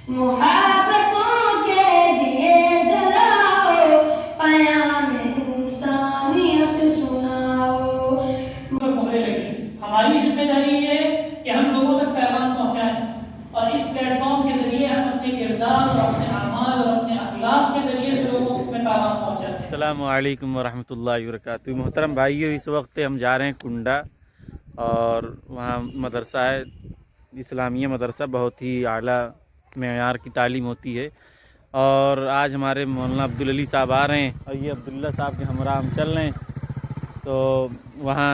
محبتوں کے دیے جلاؤ، پیام انسانیت سناؤ۔ مہرے لگی، ہماری ذمہ داری ہے کہ ہم لوگوں تک پیغام پہنچائیں، اور اس پلیٹ فارم کے ذریعے ہم اپنے کردار اور اپنے اعمال اور اپنے اخلاق کے ذریعے سے لوگوں میں پیغام پہنچائیں۔ السلام علیکم ورحمۃ اللہ وبرکاتہ۔ محترم بھائیو، اس وقت ہم جا رہے ہیں کنڈا، اور وہاں مدرسہ ہے، اسلامیہ مدرسہ، بہت ہی اعلیٰ معیار کی تعلیم ہوتی ہے، اور آج ہمارے مولانا عبدالعلی صاحب آ رہے ہیں، اور یہ عبداللہ صاحب کے ہمراہ ہم چل رہے ہیں، تو وہاں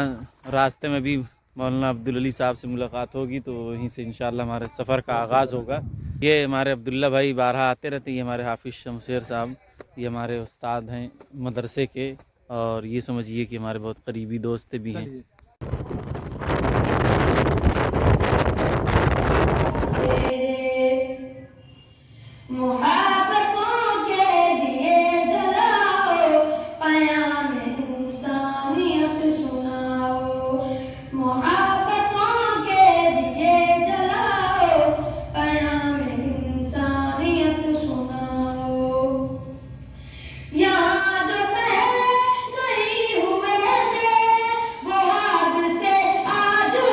راستے میں بھی مولانا عبدالعلی صاحب سے ملاقات ہوگی، تو وہیں سے انشاءاللہ ہمارے سفر کا آغاز ہوگا۔ یہ ہمارے عبداللہ بھائی بارہا آتے رہتے ہیں، یہ ہمارے حافظ شمشیر صاحب، یہ ہمارے استاد ہیں مدرسے کے، اور یہ سمجھیے کہ ہمارے بہت قریبی دوست بھی ہیں۔ محبتوں کے دیے جلاؤ، پیام انسانیت سناؤ۔ محبتوں کے دیے جلاؤ، پیام انسانیت سناؤ۔ یہاں جو پہلے نہیں ہوئے تھے، وہ آج سے آج ہو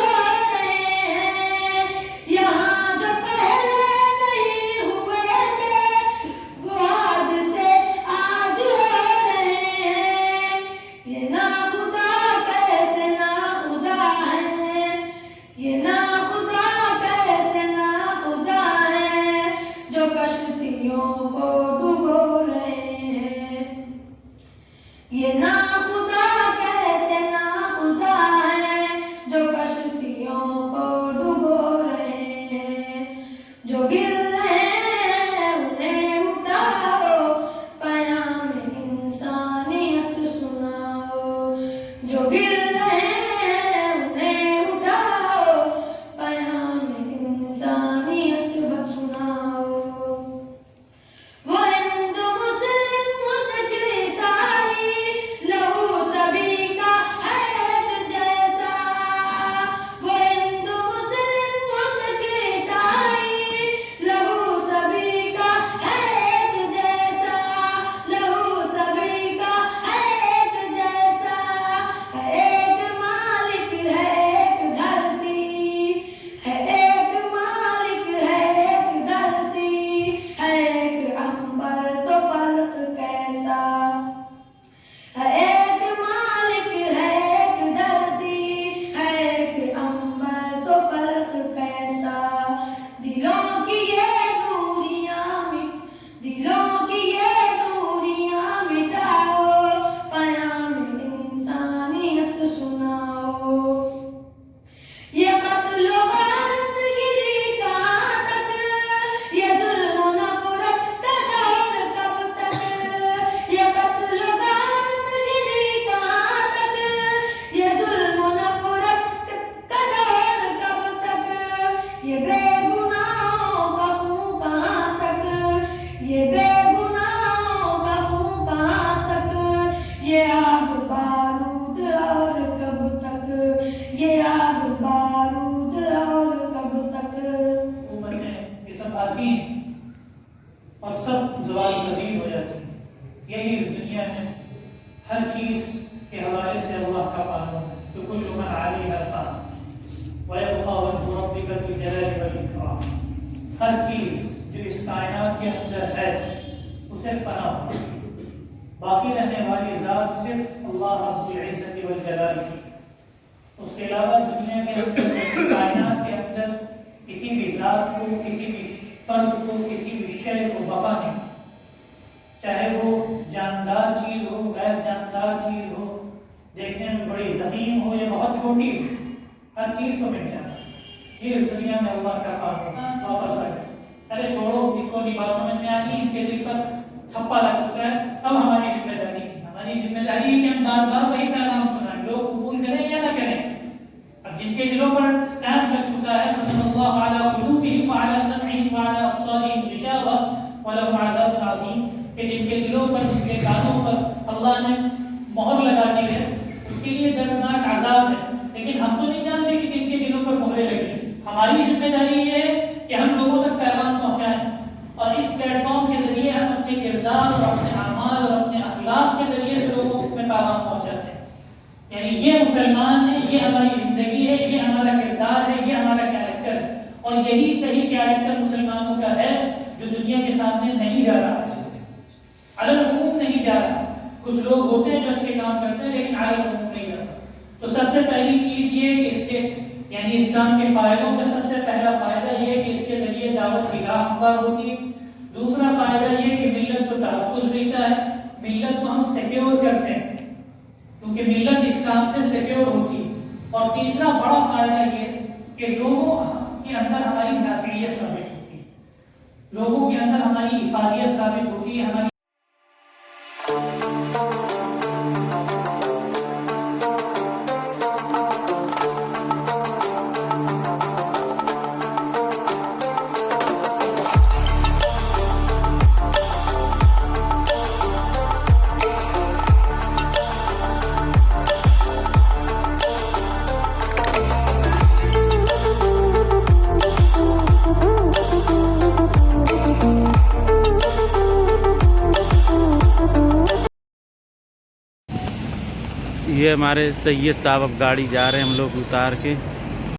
رہے ہیں۔ یہاں جو پہلے نہیں ہوئے تھے، وہ آج سے آج ہو رہے ہیں۔ یہ ناخدا کیسے ناخدا ہیں، یہ ناخدا کیسے ناخدا ہیں، جو کشتیوں کو ڈبو رہے ہیں۔ یہ ناخدا کیسے ناخدا ہیں، جو کشتیوں کو ڈبو رہے ہیں۔ جو گر رہے ہیں انہیں اٹھاؤ، پیام انسانیت سناؤ۔ جو گر رہے ہیں انہیں اٹھاؤ، پیام انسانیت سناؤ۔ وہ ہندو مسلم مسلم عیسائی، لہو سبھی کا ہے ایک جیسا۔ وہ ہندو مسلم مسلم عیسائی، لہو سبھی کا ہے ایک جیسا۔ لہو سبھی کا ہے ایک جیسا۔ ہے ایک مالک ہے ایک دھرتی، ہے ایک مالک ہے ایک دھرتی، ہے ایک عنبر تو فرق کیسا۔ ہے ایک مالک ہے ایک دھرتی، ہے ایک عنبر تو فرق کیسا۔ دلوں کی یہ دوریاں دلوں کی یہ دوریاں مٹاؤ، پیام انسانیت سناؤ۔ یہ قتل و غارت گری کہاں تک، یہ ظلم و نفرت کا دور کب تک۔ یہ قتل و غارت گری کہاں تک، یہ ظلم و نفرت کا دور کب تک۔ یہ بے گناہوں کا خون کہاں تک، یہ بے گناہوں کا خون کہاں تک۔ یہ آگ بارود اور کب تک، یہ آگ بارود اور کب تک۔ حکومتیں یہ سب آتی ہیں اور سب زوال پذیر ہو جاتی ہیں۔ یہی اس دنیا میں ہر چیز کے حوالے سے اللہ کا قانون ہے کہ کل من علیہا فان ویبقی وجہ ربک ذو الجلال والاکرام۔ ہر چیز جو اس کائنات کے اندر ہے اسے فنا ہو، باقی رہنے والی ذات صرف اللہ رب العزت والجلال کی۔ اس کے علاوہ دنیا کے اندر کائنات کے اندر کسی بھی ذات کو، کسی بھی فرد کو، کسی بھی شے کو بقا نہیں، چاہے وہ جاندار چیز ہو، غیر جاندار چیز ہو، دیکھنے میں بڑی ضخیم ہو یا بہت چھوٹی ہو، ہر چیز کو مٹ جانا۔ یہ اس دنیا میں اللہ کا قانون واپس آ جائے۔ ارے چھوڑو، ان کو بھی بات سمجھ میں آ گئی، ان کے دل پر تھپا لگ چکا ہے، اب ہماری ذمہ داری ہے، ہماری ذمہ داری ہے کہ ہم بار بار وہی پیغام سنائیں، لوگ قبول کریں یا نہ کریں۔ اب جن کے دلوں پر اسٹیمپ لگ چکا ہے ختم اللہ علی قلوبہم وعلی سمعہم وعلی ابصارہم غشاوہ ولہم عذاب عظیم، کہ جن کے دلوں پر، جن کے کانوں پر اللہ نے مہر لگا دی ہے، اس کے لیے دردناک عذاب ہے۔ لیکن ہم تو نہیں جانتے کہ جن کے دلوں پر مہریں لگی۔ ہماری ذمہ داری یہ ہے کہ ہم لوگوں تک پیغام پہنچائیں، مسلمان ہیں، یہ ہماری زندگی ہے، یہ ہمارا کردار ہے، یہ ہمارا کیریکٹر ہے، اور یہی صحیح کیریکٹر مسلمانوں کا ہے جو دنیا کے سامنے نہیں جا رہا ہے، عالم نہیں جا رہا۔ کچھ لوگ ہوتے ہیں جو اچھے کام کرتے ہیں لیکن عالم نہیں جاتا۔ تو سب سے پہلی چیز یہ کہ اس کے یعنی اسلام کے فائدوں میں سب سے پہلا فائدہ یہ کہ اس کے ذریعے دعوت کی راہ ہموار ہوتی ہے۔ دوسرا فائدہ یہ کہ ملت کو تحفظ ملتا ہے، ملت کو ہم سیکیور کرتے ہیں کیونکہ ملت اسلام سے سیکیور ہوتی ہے۔ اور تیسرا بڑا فائدہ یہ کہ لوگوں کے اندر ہماری نافعیت ثابت ہوتی ہے، لوگوں کے اندر ہماری افادیت ثابت ہوتی ہے، ہماری یہ ہمارے سید صاحب اب گاڑی جا رہے ہیں ہم لوگ اتار کے۔